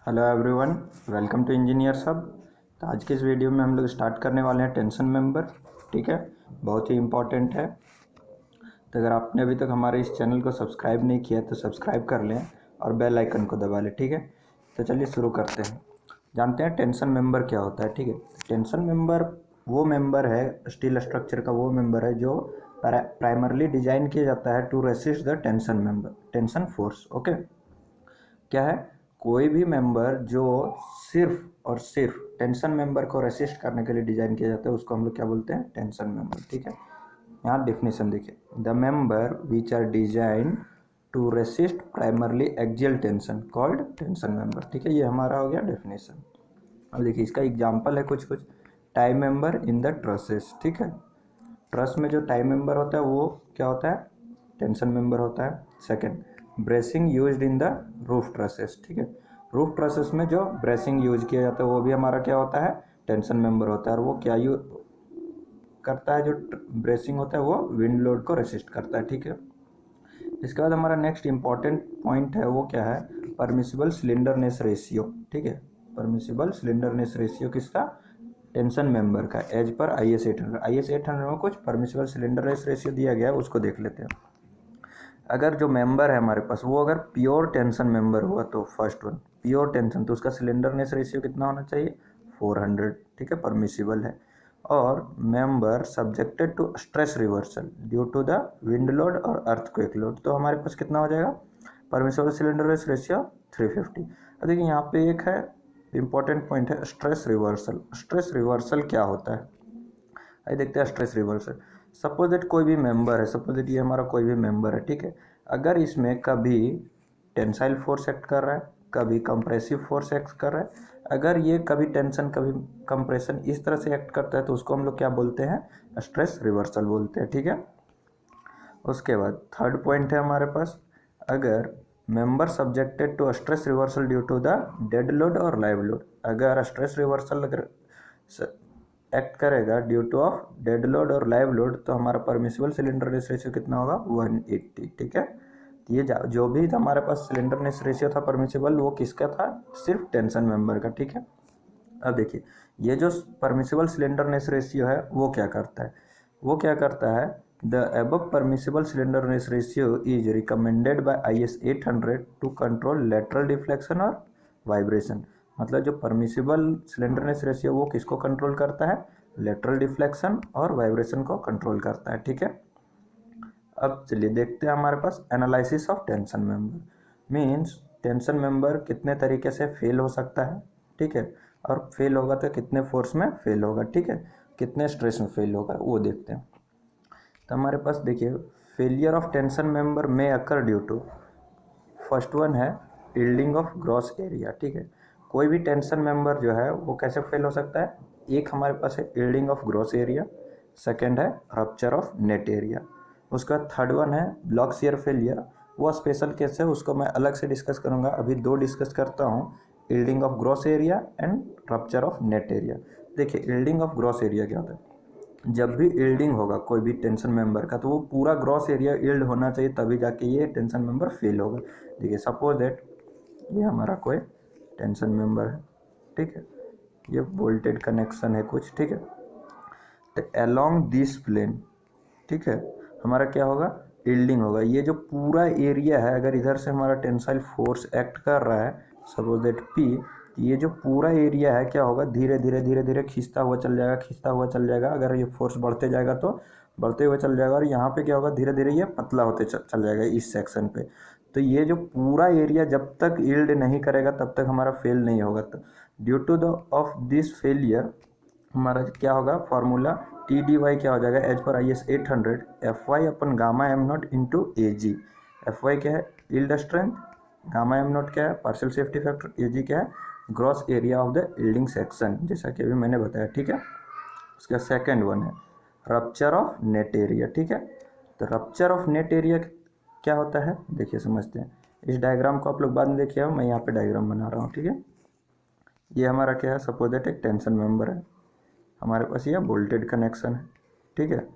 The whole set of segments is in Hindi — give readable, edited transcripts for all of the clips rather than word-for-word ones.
Hello everyone, welcome to engineer सब। तो आज के इस वीडियो में हम लोग स्टार्ट करने वाले हैं टेंशन मेंबर। ठीक है, बहुत ही इम्पॉर्टेंट है। तो अगर आपने अभी तक हमारे इस चैनल को सब्सक्राइब नहीं किया तो सब्सक्राइब कर लें और बेल आइकन को दबा लें। ठीक है, तो चलिए शुरू करते हैं। जानते हैं टेंशन मेंबर क्या होता है। ठीक है, टेंशन मेंबर वो मेंबर है, स्टील स्ट्रक्चर का वो मेंबर है जो प्राइमरली डिजाइन किया जाता है to resist the tension force. Okay, क्या है, कोई भी मेंबर जो सिर्फ और सिर्फ टेंशन मेंबर को रेसिस्ट करने के लिए डिजाइन किया जाता है उसको हम लोग क्या बोलते हैं, टेंशन मेंबर। ठीक है, यहाँ डेफिनेशन देखिए, the member which are design to resist primarily axial tension called tension member. ठीक है, ये हमारा हो गया डेफिनेशन। अब देखिए इसका एग्जाम्पल है कुछ tie member in the trusses. ठीक है, ट्रस में जो टाई मेंबर होता है वो क्या होता है, टेंशन मेंबर होता है। Second, bracing used in the roof trusses. ठीक है, रूफ ट्रसेस में जो ब्रेसिंग यूज किया जाता है वो भी हमारा क्या होता है, टेंशन मेंबर होता है। और वो क्या करता है, जो ब्रेसिंग होता है वो विंड लोड को रेसिस्ट करता है। ठीक है, इसके बाद हमारा नेक्स्ट इंपॉर्टेंट पॉइंट है वो क्या है, परमिसिबल सिलेंडरनेस रेशियो। ठीक है, परमिसिबल सिलेंडरनेस रेशियो किसका, टेंशन मेंबर का, एज पर IS 800 में कुछ परमिसिबल सिलेंडरनेस रेशियो दिया गया है, उसको देख लेते हैं। अगर जो मेंबर है हमारे पास वो अगर प्योर टेंशन मेंबर हुआ तो फर्स्ट वन प्योर टेंशन, तो उसका सिलेंडरनेस रेशियो कितना होना चाहिए, 400। ठीक है, परमिसिबल है। और member subjected to stress reversal due to the wind load और अर्थक्वेक लोड, तो हमारे पास कितना हो जाएगा, परमिसिबल सिलेंडरनेस रेशियो 350। अब देखिए यहाँ पे एक है इंपॉर्टेंट पॉइंट है, स्ट्रेस रिवर्सल। स्ट्रेस रिवर्सल क्या होता है, आइए देखते हैं स्ट्रेस रिवर्सल। सपोज दैट कोई भी मेंबर है, सपोज दैट ये हमारा कोई भी मेंबर है। ठीक है, अगर इसमें कभी टेंसाइल फोर्स एक्ट कर रहा है, कभी कंप्रेसिव फोर्स एक्ट कर रहा है, अगर ये कभी टेंशन कभी कंप्रेशन इस तरह से एक्ट करता है तो उसको हम लोग क्या बोलते हैं, स्ट्रेस रिवर्सल बोलते हैं। ठीक है, उसके बाद थर्ड पॉइंट है हमारे पास, अगर member subjected to stress reversal due to the dead load और लाइव लोड, अगर स्ट्रेस रिवर्सल अगर एक्ट करेगा due to off dead load और लाइव लोड तो हमारा परमिसिबल सिलेंडरनेस रेशियो कितना होगा, 180। ठीक है, ये जो भी हमारे पास सिलेंडरनेस रेशियो था परमिसिबल वो किसका था, सिर्फ टेंशन मेंबर का। ठीक है, अब देखिए ये जो परमिसिबल सिलेंडरनेस रेशियो है वो क्या करता है, वो क्या करता है, the above permissible slenderness ratio is recommended by IS 800 to control lateral deflection और वाइब्रेशन। मतलब जो परमिसिबल सिलेंडरनेस रेशियो वो किसको कंट्रोल करता है, लेटरल डिफ्लेक्शन और वाइब्रेशन को कंट्रोल करता है। ठीक है, अब चलिए देखते हैं हमारे पास analysis of tension member. Means tension member कितने तरीके से फेल हो सकता है। ठीक है, और फेल होगा तो कितने फोर्स में फेल होगा। ठीक है, कितने स्ट्रेस में फेल होगा वो देखते हैं। तो हमारे पास देखिए, फेलियर ऑफ टेंशन मेंबर में occur due to, first one है यील्डिंग ऑफ ग्रॉस एरिया। ठीक है, कोई भी टेंशन मेंबर जो है वो कैसे फेल हो सकता है, एक हमारे पास है yielding of gross area, second है रप्चर ऑफ नेट एरिया, उसका थर्ड वन है ब्लॉक शियर फेलियर। वो स्पेशल केस है, उसको मैं अलग से डिस्कस करूंगा, अभी दो डिस्कस करता हूँ, yielding of gross area and rupture of net area. देखिए यील्डिंग ऑफ ग्रॉस एरिया क्या होता है, जब भी यील्डिंग होगा कोई भी टेंशन मेंबर का तो वो पूरा ग्रॉस एरिया यील्ड होना चाहिए तभी जाके ये टेंशन मेंबर फेल होगा। देखिए सपोज दैट ये हमारा कोई टेंशन मेंबर है। ठीक है, ये वोल्टेज कनेक्शन है कुछ। ठीक है, तो अलोंग दिस प्लेन, ठीक है, हमारा क्या होगा, यील्डिंग होगा। ये जो पूरा एरिया है अगर इधर से हमारा टेंसाइल फोर्स एक्ट कर रहा है, सपोज दैट P, ये जो पूरा एरिया है क्या होगा, धीरे धीरे धीरे धीरे खींचता हुआ चल जाएगा, खींचता हुआ चल जाएगा। अगर ये फोर्स बढ़ते जाएगा तो बढ़ते हुए चल जाएगा, और यहाँ पे क्या होगा, धीरे धीरे ये पतला होते चल जाएगा इस सेक्शन पे। तो ये जो पूरा एरिया जब तक यील्ड नहीं करेगा तब तक हमारा फेल नहीं होगा। तो due to the off this failure हमारा क्या होगा, फार्मूला TDY क्या हो जाएगा, as per IS 800 FY upon gamma am not into AG। FY क्या है, yield strength, gamma am not क्या है, पार्शियल सेफ्टी फैक्टर, AG क्या है, gross area of the yielding section, जैसा कि अभी मैंने बताया। ठीक है, उसका सेकंड वन है रप्चर ऑफ नेट एरिया। ठीक है, तो रप्चर ऑफ नेट एरिया क्या होता है, देखिए समझते हैं। इस डायग्राम को आप लोग बाद में देखिए, मैं यहाँ पे डायग्राम बना रहा हूँ। ठीक है, ये हमारा क्या है, सपोज दैट एक टेंशन मेंबर है, हमारे पास ये वोल्टेज कनेक्शन है। ठीक है,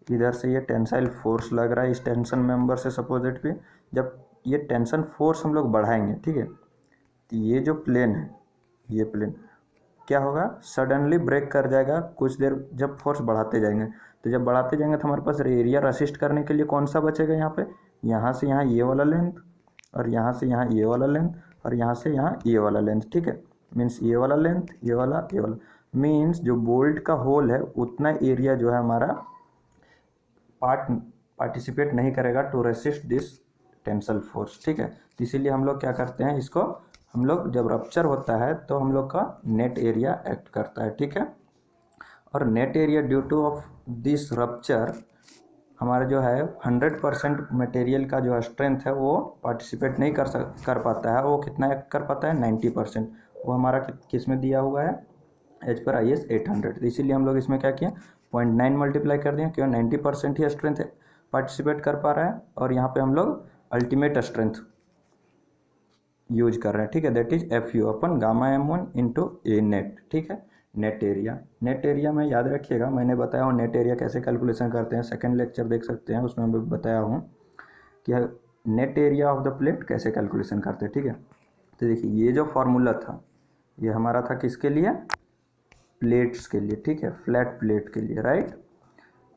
इधर से ये टेंसाइल फोर्स लग रहा है इस टेंशन मेंबर से, सपोज दैट भी जब ये टेंशन फोर्स हम लोग बढ़ाएंगे, ठीक है, तो ये जो प्लेन है, ये प्लेन क्या होगा, सडनली ब्रेक कर जाएगा कुछ देर जब फोर्स बढ़ाते जाएंगे। तो जब बढ़ाते जाएंगे तो हमारे पास एरिया रेसिस्ट करने के लिए कौन सा बचेगा यहाँ पे, यहाँ से यहाँ ये वाला लेंथ, और यहाँ से यहाँ ये वाला लेंथ, और यहाँ से यहाँ ये वाला लेंथ। ठीक है, मीन्स ये वाला लेंथ, ये वाला, ये वाला, मीन्स जो बोल्ट का होल है उतना एरिया जो है हमारा पार्टिसिपेट नहीं करेगा to resist this tensile force. ठीक है, तो इसीलिए हम लोग क्या करते हैं, इसको हम लोग जब रप्चर होता है तो हम लोग का नेट एरिया एक्ट करता है। ठीक है, और net area due to of this rupture हमारा जो है 100% मटेरियल का जो स्ट्रेंथ है वो पार्टिसिपेट नहीं कर पाता है। वो कितना कर पाता है, 90%। वो हमारा किस में दिया हुआ है, एज पर IS 800। इसीलिए हम लोग इसमें क्या किए, 0.9 मल्टीप्लाई कर दिए, क्यों 90% ही स्ट्रेंथ पार्टिसिपेट कर पा रहा है, और यहाँ पे हम लोग अल्टीमेट स्ट्रेंथ यूज कर रहे हैं। ठीक है, that is FU upon gamma M1 into A net. ठीक है, नेट एरिया, नेट एरिया में याद रखिएगा, मैंने बताया हूँ नेट एरिया कैसे कैलकुलेशन करते हैं, सेकंड लेक्चर देख सकते हैं, उसमें मैं बताया हूँ कि net area of the plate कैसे कैलकुलेशन करते हैं। ठीक है, तो देखिए ये जो फार्मूला था ये हमारा था किसके लिए, प्लेट्स के लिए। ठीक है, फ्लैट प्लेट के लिए, राइट।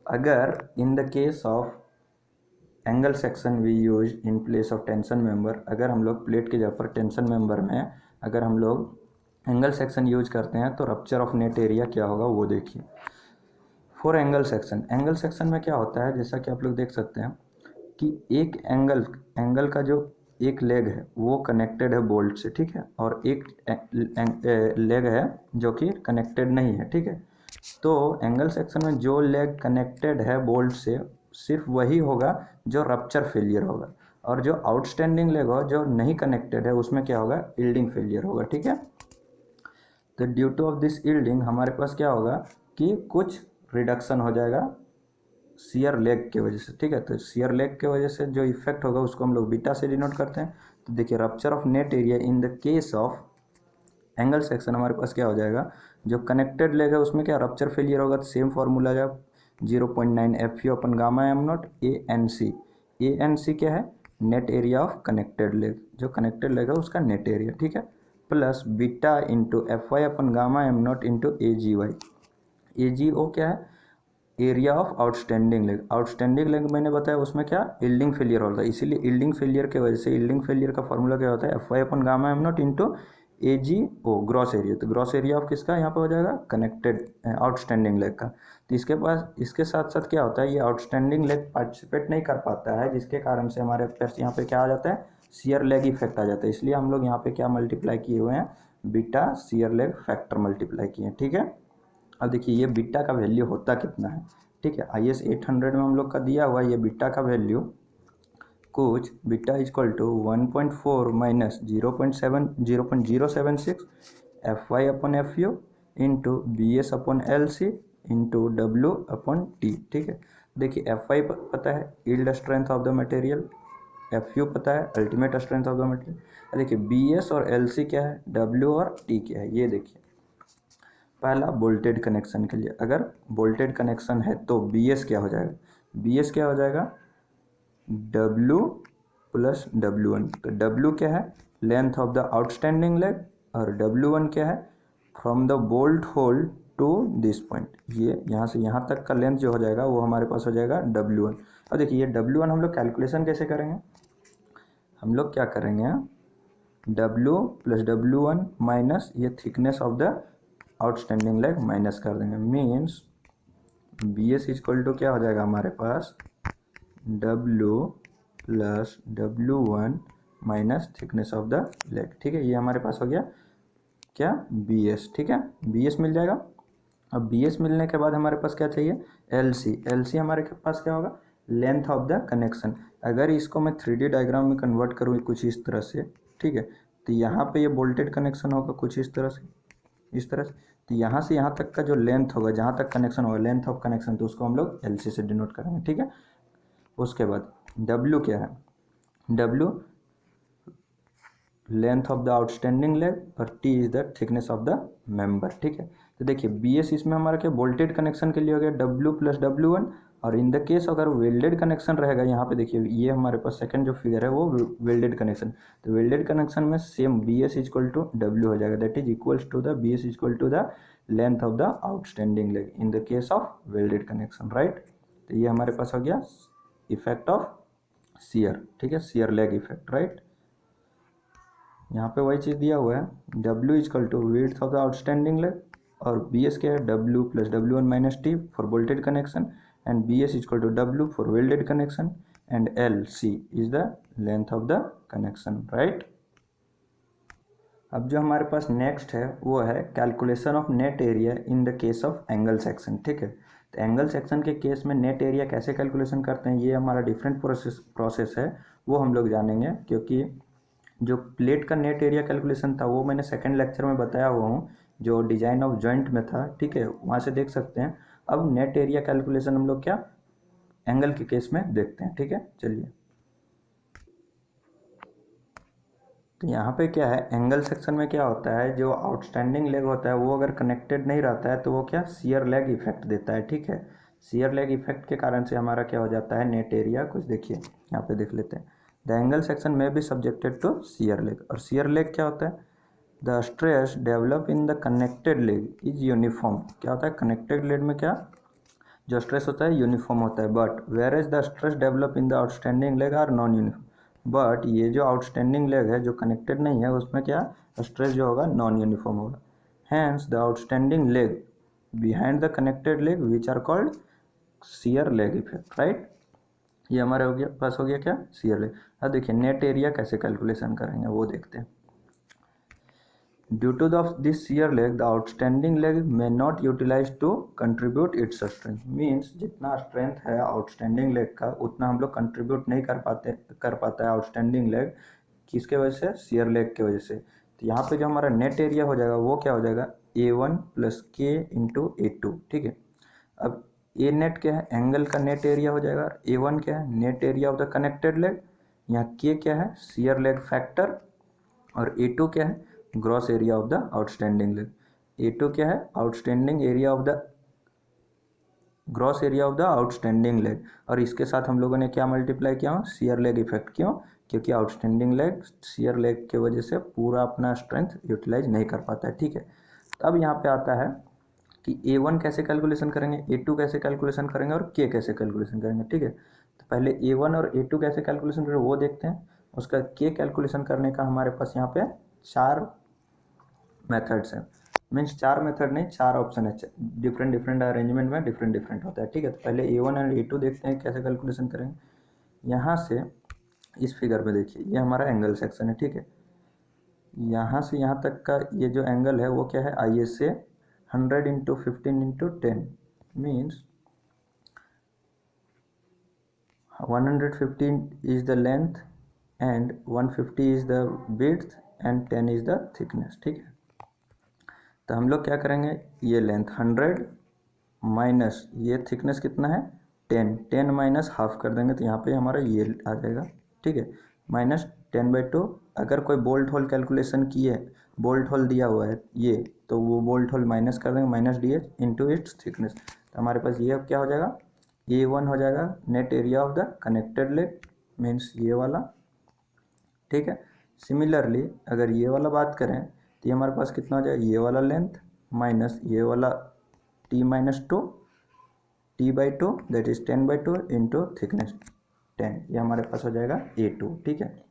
अगर in the case of angle section we use in place of tension member, अगर हम लोग प्लेट के जगह पर टेंशन मेंबर में अगर हम लोग एंगल सेक्शन यूज करते हैं तो रप्चर ऑफ नेट एरिया क्या होगा वो देखिए। For angle section, angle section में क्या होता है, जैसा कि आप लोग देख सकते हैं कि एक एंगल का जो एक लेग है वो कनेक्टेड है बोल्ट से। ठीक है, और एक लेग है जो कि कनेक्टेड नहीं है। ठीक है, तो एंगल सेक्शन में जो लेग कनेक्टेड है बोल्ट से सिर्फ वही होगा जो रप्चर फेलियर होगा, और जो आउटस्टैंडिंग लेग हो जो नहीं कनेक्टेड है उसमें क्या होगा, यील्डिंग फेलियर होगा। ठीक है, तो due to of this yielding हमारे पास क्या होगा कि कुछ रिडक्शन हो जाएगा शियर लेग की वजह से। ठीक है, तो शियर लेग की वजह से जो इफेक्ट होगा उसको हम लोग बीटा से डिनोट करते हैं। तो देखिए rupture of net area in the case of angle section हमारे पास क्या हो जाएगा, जो कनेक्टेड लेग है उसमें क्या रप्चर फेलियर होगा, तो सेम फार्मूला जब 0.9 FU अपन गामा M0 ANC। ANC क्या है, net area of connected leg, जो कनेक्टेड लेग है उसका नेट एरिया। ठीक है, प्लस बीटा इंटू FY अपन gamma M0 into AGY। AGO क्या है, area of outstanding leg. Outstanding leg मैंने बताया उसमें क्या यील्डिंग फेलियर होता है, इसीलिए यील्डिंग फेलियर की वजह से यील्डिंग फेलियर का फॉर्मूला क्या होता है, FY अपन gamma M0 into AGO gross area. तो ग्रॉस एरिया ऑफ किसका यहाँ पे हो जाएगा, कनेक्टेड आउटस्टैंडिंग लेग का। तो इसके पास इसके साथ साथ क्या होता है, ये आउटस्टैंडिंग लेग पार्टिसिपेट नहीं कर पाता है, जिसके कारण से हमारे पास यहाँ पे क्या आ जाता है, शियर लेग इफेक्ट आ जाता है। इसलिए हम लोग यहाँ पे क्या मल्टीप्लाई किए हुए हैं, beta shear leg factor multiply किए हैं। ठीक है, अब देखिए ये बीटा का वैल्यू होता कितना है। ठीक है, IS 800 में हम लोग का दिया हुआ ये बीटा का वैल्यू कुछ beta equal to 1.4 minus 0.076 FY upon FU into BS upon LC into W upon T। ठीक है, देखिए FY पता है yield strength of the material, FU पता है ultimate strength of the material. देखिए BS और LC क्या है, W और T क्या है, ये देखिए। पहला बोल्टेड कनेक्शन के लिए, अगर बोल्टेड कनेक्शन है तो BS क्या हो जाएगा, BS क्या हो जाएगा, W प्लस W1। तो W क्या है, length of the outstanding leg, और W1 क्या है, from the bolt hole to this point. ये यहाँ से यहाँ तक का लेंथ जो हो जाएगा वो हमारे पास हो जाएगा W1। और देखिए ये W1 हम लोग कैलकुलेशन कैसे करेंगे, हम लोग क्या करेंगे, W प्लस W1 माइनस ये thickness of the outstanding leg minus कर देंगे, मीन्स BS इक्वल टू क्या हो जाएगा हमारे पास, W plus W1 minus thickness of the leg. ठीक है, ये हमारे पास हो गया क्या, BS। ठीक है, BS मिल जाएगा। अब BS मिलने के बाद हमारे पास क्या चाहिए, LC। LC हमारे पास क्या होगा, लेंथ ऑफ द कनेक्शन। अगर इसको मैं 3D डायग्राम में कन्वर्ट करूँ कुछ इस तरह से, ठीक है, तो यहाँ पे ये बोल्टेड कनेक्शन होगा कुछ इस तरह से, इस तरह से। तो यहाँ से यहाँ तक का जो लेंथ होगा, जहाँ तक कनेक्शन होगा, लेंथ ऑफ कनेक्शन, तो उसको हम लोग LC से डिनोट करेंगे। ठीक है, उसके बाद W क्या है, W length of the outstanding leg और T is the thickness of the member. ठीक है, तो देखिए बी एस इसमें हमारा क्या बोल्टेड कनेक्शन के लिए हो गया डब्ल्यू प्लस डब्ल्यू वन, और इन द केस अगर वेल्डेड कनेक्शन रहेगा, यहाँ पे देखिए ये हमारे पास सेकंड जो फिगर है वो वेल्डेड कनेक्शन, तो वेल्डेड कनेक्शन में same B S equal to W हो जाएगा, that is equals to the B S equal to the length of the outstanding leg in the case of welded connection, right. तो ये हमारे पास हो गया इफेक्ट ऑफ शियर, ठीक है, शियर लेग इफेक्ट, राइट। यहाँ पे वही चीज़ दिया हुआ है, W equal to width of the outstanding leg, और बी एस क्या है W plus W one minus T for bolted connection, and B S equal to W for welded connection, and L C is the length of the connection, right. अब जो हमारे पास नेक्स्ट है वो है calculation of net area in the case of angle section, ठीक है। तो एंगल सेक्शन के केस में नेट एरिया कैसे कैलकुलेशन करते हैं, ये हमारा डिफरेंट प्रोसेस है, वो हम लोग जानेंगे, क्योंकि जो प्लेट का नेट एरिया कैलकुलेशन था वो मैंने सेकंड लेक्चर में बताया हुआ हूँ, जो डिजाइन ऑफ जॉइंट में था, ठीक है, वहाँ से देख सकते हैं। अब नेट एरिया कैलकुलेशन हम लोग क्या एंगल के केस में देखते हैं, ठीक है, चलिए। तो यहाँ पे क्या है, एंगल सेक्शन में क्या होता है, जो आउटस्टैंडिंग लेग होता है वो अगर कनेक्टेड नहीं रहता है तो वो क्या शियर लेग इफेक्ट देता है, ठीक है। शियर लेग इफेक्ट के कारण से हमारा क्या हो जाता है नेट एरिया, कुछ देखिए यहाँ पे देख लेते हैं, द एंगल सेक्शन में be subjected to shear leg, और शियर लेग क्या होता है, the stress develop in the connected leg is uniform, क्या होता है कनेक्टेड लेग में क्या जो स्ट्रेस होता है यूनिफॉर्म होता है, but where as the stress develop in the outstanding leg are non uniform, but ये जो आउटस्टैंडिंग लेग है जो कनेक्टेड नहीं है उसमें क्या स्ट्रेस जो होगा नॉन यूनिफॉर्म होगा, hence the outstanding leg behind the connected leg which are called shear leg effect, right. ये हमारे हो गया पास हो गया क्या शियर लेग। अब देखिए नेट एरिया कैसे कैलकुलेशन करेंगे वो देखते हैं। Due to this shear leg, the outstanding leg may not utilize to contribute its strength. Means जितना strength है outstanding leg का उतना हम लोग contribute नहीं कर पाता है outstanding leg, किसके वजह से shear leg की वजह से। तो यहाँ पे जो हमारा नेट एरिया हो जाएगा वो क्या हो जाएगा A1 प्लस के इंटू A2, ठीक है। अब ए नेट क्या है एंगल का नेट एरिया हो जाएगा, A1 क्या है net area of the connected leg, यहाँ के क्या है शियर लेग फैक्टर, और A2 क्या है gross area of the outstanding leg. A2 क्या है outstanding area of the gross area of the outstanding leg, और इसके साथ हम लोगों ने क्या मल्टीप्लाई किया शियर लेग इफेक्ट, क्यों क्योंकि आउटस्टैंडिंग लेग शियर लेग के वजह से पूरा अपना स्ट्रेंथ यूटिलाइज नहीं कर पाता है, ठीक है। अब यहाँ पे आता है कि A1 कैसे कैलकुलेशन करेंगे, A2 कैसे कैलकुलेशन करेंगे, और K कैसे कैलकुलेशन करेंगे, ठीक है। तो पहले A1 और A2 कैसे कैलकुलेशन करेंगे वो देखते हैं, उसका K कैलकुलेशन करने का हमारे पास यहाँ पे 4 मेथड्स हैं, मीन्स 4 मेथड नहीं 4 ऑप्शन है, डिफरेंट डिफरेंट अरेंजमेंट में डिफरेंट डिफरेंट होता है, ठीक है। तो पहले A1 और A2 देखते हैं कैसे कैलकुलेशन करेंगे। यहाँ से इस फिगर में देखिए ये हमारा एंगल सेक्शन है, ठीक है। यहाँ से यहाँ तक का ये जो एंगल है वो क्या है ISA 100 into 15 into 10 means 115 is the length and 150 is the width and 10 is the thickness, ठीक है। तो हम लोग क्या करेंगे ये लेंथ 100 माइनस ये थिकनेस कितना है 10 माइनस हाफ कर देंगे तो यहाँ पे हमारा ये आ जाएगा, ठीक है, माइनस 10/2। अगर कोई बोल्ट होल कैलकुलेशन किए बोल्ट होल दिया हुआ है ये तो वो बोल्ट होल माइनस कर देंगे minus DH into its thickness, तो हमारे पास ये अब क्या हो जाएगा A1 हो जाएगा net area of the connected leg means ये वाला, ठीक है। सिमिलरली अगर ये वाला बात करें तो ये हमारे पास कितना हो जाएगा ये वाला लेंथ माइनस ये वाला T-2 T/2 that is 10/2 into thickness 10, ये हमारे पास हो जाएगा A2, ठीक है।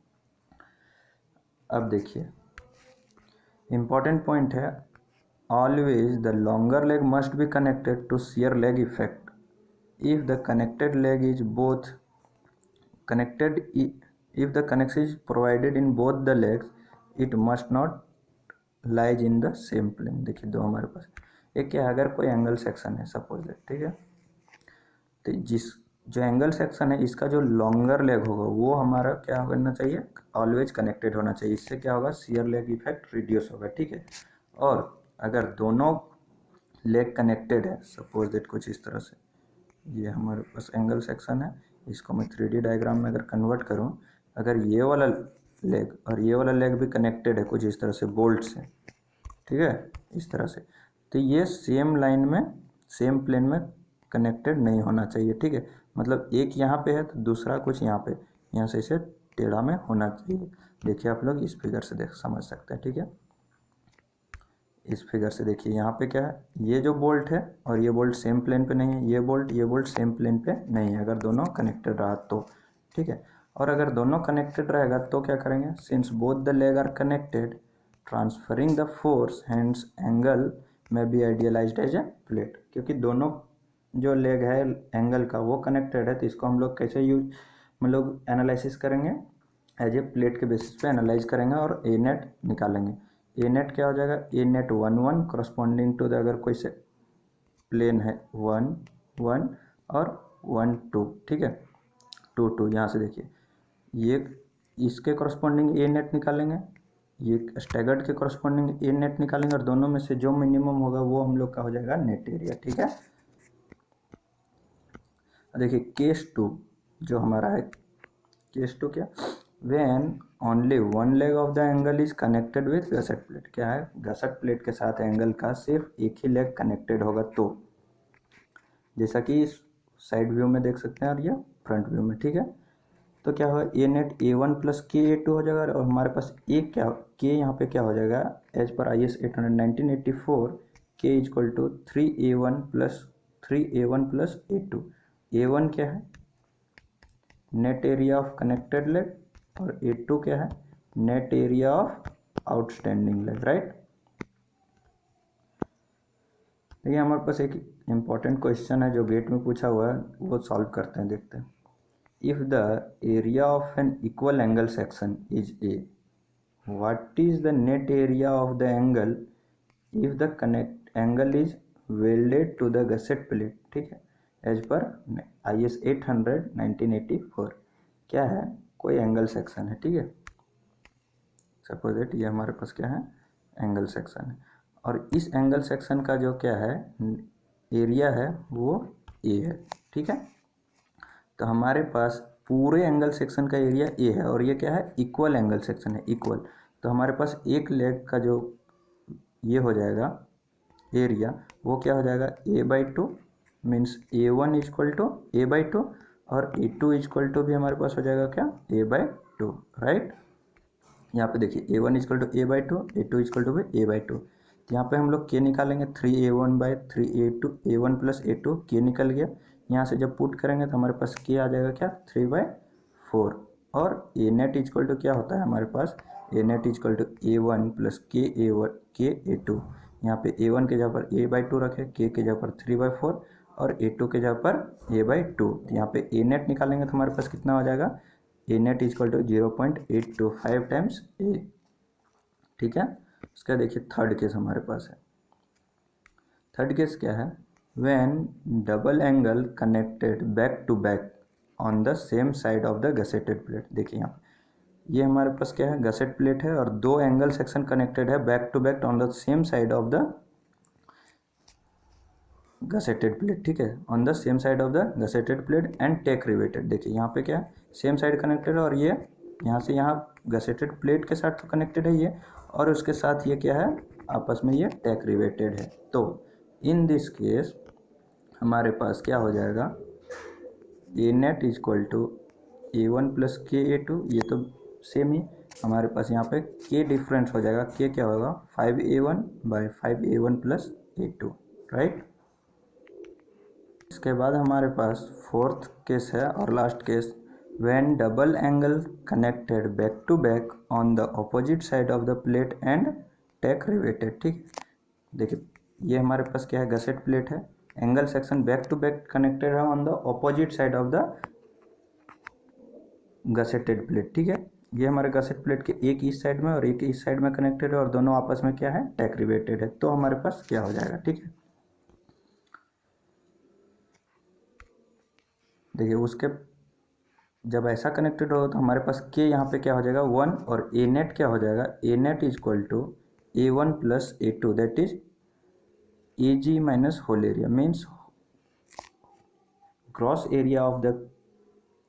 अब देखिए इंपॉर्टेंट पॉइंट है always the longer leg must be connected to shear leg effect if the connected leg is both connected if the connection is provided in both the legs it must not lies in the same plane। देखिए दो हमारे पास एक क्या है अगर कोई एंगल सेक्शन है सपोज लेट, ठीक है, तो जिस जो एंगल सेक्शन है इसका जो लॉन्गर लेग होगा वो हमारा क्या करना चाहिए ऑलवेज कनेक्टेड होना चाहिए, इससे क्या होगा शियर लेग इफेक्ट रिड्यूस होगा, ठीक है। और अगर दोनों लेग कनेक्टेड है सपोज दैट कुछ इस तरह से ये हमारे पास एंगल सेक्शन है, इसको मैं 3D डायग्राम में अगर कन्वर्ट करूं अगर ये वाला लेग और ये वाला लेग भी कनेक्टेड है कुछ इस तरह से बोल्ट से, ठीक है, इस तरह से, तो ये सेम लाइन में सेम प्लेन में कनेक्टेड नहीं होना चाहिए, ठीक है। मतलब एक यहाँ पे है तो दूसरा कुछ यहाँ पे, यहाँ से इसे टेढ़ा में होना चाहिए। देखिए आप लोग इस फिगर से देख समझ सकते हैं, ठीक है। इस फिगर से देखिए यहाँ पे क्या है, ये जो बोल्ट है और ये बोल्ट सेम प्लेन पे नहीं है, ये बोल्ट सेम प्लेन पे नहीं है अगर दोनों कनेक्टेड रहा तो, ठीक है। और अगर दोनों कनेक्टेड रहेगा तो क्या करेंगे, since both the leg are connected transferring the force hands angle में be idealised as a plate. क्योंकि दोनों जो लेग है एंगल का वो कनेक्टेड है, तो इसको हम लोग कैसे यूज मतलब एनालिसिस करेंगे, एज ए प्लेट के बेसिस पे एनालाइज करेंगे और ए नेट निकालेंगे। ए नेट क्या हो जाएगा, A net 1 1 corresponding to the, अगर कोई से प्लेन है 1 1 और 1 2, ठीक है, 2 2। यहाँ से देखिए ये इसके करस्पॉन्डिंग ए नेट निकालेंगे, ये स्टैगर्ड के करस्पॉन्डिंग ए नेट निकालेंगे, और दोनों में से जो मिनिमम होगा वो हम लोग का हो जाएगा नेट एरिया, ठीक है। देखिए केस 2 जो हमारा है, केस 2 क्या, when only one leg of the angle is connected with gusset plate. क्या है, गसेट प्लेट के साथ एंगल का सिर्फ एक ही लेग कनेक्टेड होगा तो, जैसा कि इस साइड व्यू में देख सकते हैं और ये फ्रंट व्यू में, ठीक है। तो क्या होगा, ए नेट A1 प्लस KA2 हो जाएगा, और हमारे पास एक क्या के यहाँ पे क्या हो जाएगा, एज पर IS 800-1984 के equal to 3A1 plus A2। A1 क्या है, net area of connected leg, और A2 क्या है, net area of outstanding leg, right. देखिए हमारे पास एक इम्पॉर्टेंट क्वेश्चन है जो गेट में पूछा हुआ है, वो सॉल्व करते हैं, देखते हैं। If the area of an equal angle section is A, what is the net area of the angle if the connect angle is welded to the gusset plate, ठीक है, एज पर IS 800-1984। क्या है, कोई एंगल सेक्शन है, ठीक है, सपोज दैट ये हमारे पास क्या है, एंगल सेक्शन है, और इस एंगल सेक्शन का जो क्या है एरिया है वो ए है, ठीक है। तो हमारे पास पूरे एंगल सेक्शन का एरिया ए है, और ये क्या है, इक्वल एंगल सेक्शन है, इक्वल। तो हमारे पास एक लेग का जो ये हो जाएगा एरिया, वो क्या हो जाएगा, A/2 means A1 equal to A/2, और A2 इक्वल टू भी हमारे पास हो जाएगा क्या, A/2, राइट। यहाँ पे देखिए A1 equal to A/2, A2 equal to भी A/2। तो यहाँ पे हम लोग के निकालेंगे, 3A1/3A2, A1 प्लस A2, के निकल गया। यहाँ से जब पुट करेंगे तो हमारे पास के आ जाएगा क्या, 3/4, और ए नेट इक्वल टू क्या होता है हमारे पास, A net equal to A1 plus KA2। यहाँ पे A1 के जगह पर A/2 रखे, के जगह पर 3/4, और A2 के जगह पर A/2। तो यहाँ पे ए नेट निकालेंगे तो हमारे पास कितना हो जाएगा, A net equal to 0.825 times ए, ठीक है। उसका देखिए थर्ड केस हमारे पास है। थर्ड केस क्या है, when double angle connected back to back on the same side of the gusseted plate. देखिए यहाँ ये हमारे पास क्या है, गसेट प्लेट है, और दो एंगल सेक्शन कनेक्टेड है back to back on the same side of the gusseted plate, ठीक है, on the same side of the gusseted plate and tack riveted. देखिए यहाँ पे क्या है, सेम साइड कनेक्टेड है, और ये यहाँ से यहाँ गसेटेड प्लेट के साथ तो कनेक्टेड है ये, और उसके साथ ये क्या है, आपस में ये टेक रिवेटेड है। तो इन दिस केस हमारे पास क्या हो जाएगा, A net equal to A1 plus KA2, ये तो सेम ही हमारे पास यहाँ पे के डिफरेंस हो जाएगा, के क्या होगा, 5A1/5A1 प्लस A2, राइट। इसके बाद हमारे पास फोर्थ केस है और last case, when double angle connected back to back on the opposite side of the plate and tack riveted, ठीक। देखिए ये हमारे पास क्या है, गसेट प्लेट है, angle section back to back connected है on the opposite side of the gusseted plate, ठीक है। ये हमारे गसेट प्लेट के एक इस साइड में और एक इस साइड में कनेक्टेड है, और दोनों आपस में क्या है, टेक रिवेटेड है। तो हमारे पास क्या हो जाएगा, ठीक है। देखिए उसके जब ऐसा कनेक्टेड हो तो हमारे पास के यहाँ पे क्या हो जाएगा 1, और ए नेट क्या हो जाएगा, A net equal to A1 plus A2, that is AG minus hole area, means gross area of the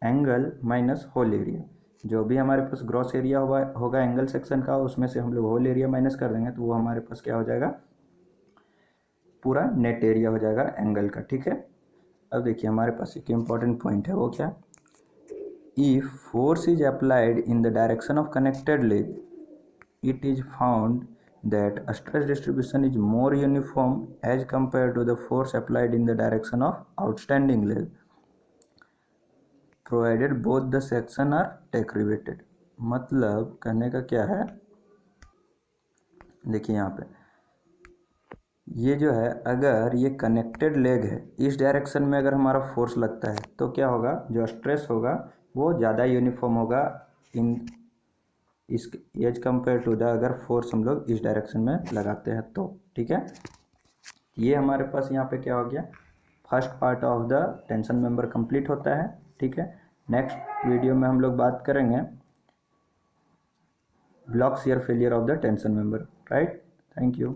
angle minus hole area. जो भी हमारे पास ग्रॉस एरिया होगा एंगल सेक्शन का, उसमें से हम लोग होल एरिया माइनस कर देंगे, तो वो हमारे पास क्या हो जाएगा, पूरा नेट एरिया हो जाएगा एंगल का, ठीक है। अब देखिए हमारे पास एक इम्पॉर्टेंट पॉइंट है, वो क्या, if force is applied in the direction of connected leg, it is found that a stress distribution is more uniform as compared to the force applied in the direction of outstanding leg, provided both the section are tack riveted। मतलब कहने का क्या है, देखिए यहाँ पे ये जो है, अगर ये कनेक्टेड लेग है, इस डायरेक्शन में अगर हमारा फोर्स लगता है तो क्या होगा, जो स्ट्रेस होगा वो ज़्यादा यूनिफॉर्म होगा इन इस एज कंपेयर टू द अगर फोर्स हम लोग इस डायरेक्शन में लगाते हैं तो, ठीक है। ये हमारे पास यहाँ पे क्या हो गया, first part of the tension member complete होता है, ठीक है। नेक्स्ट वीडियो में हम लोग बात करेंगे block shear failure of the tension member, right. Thank you.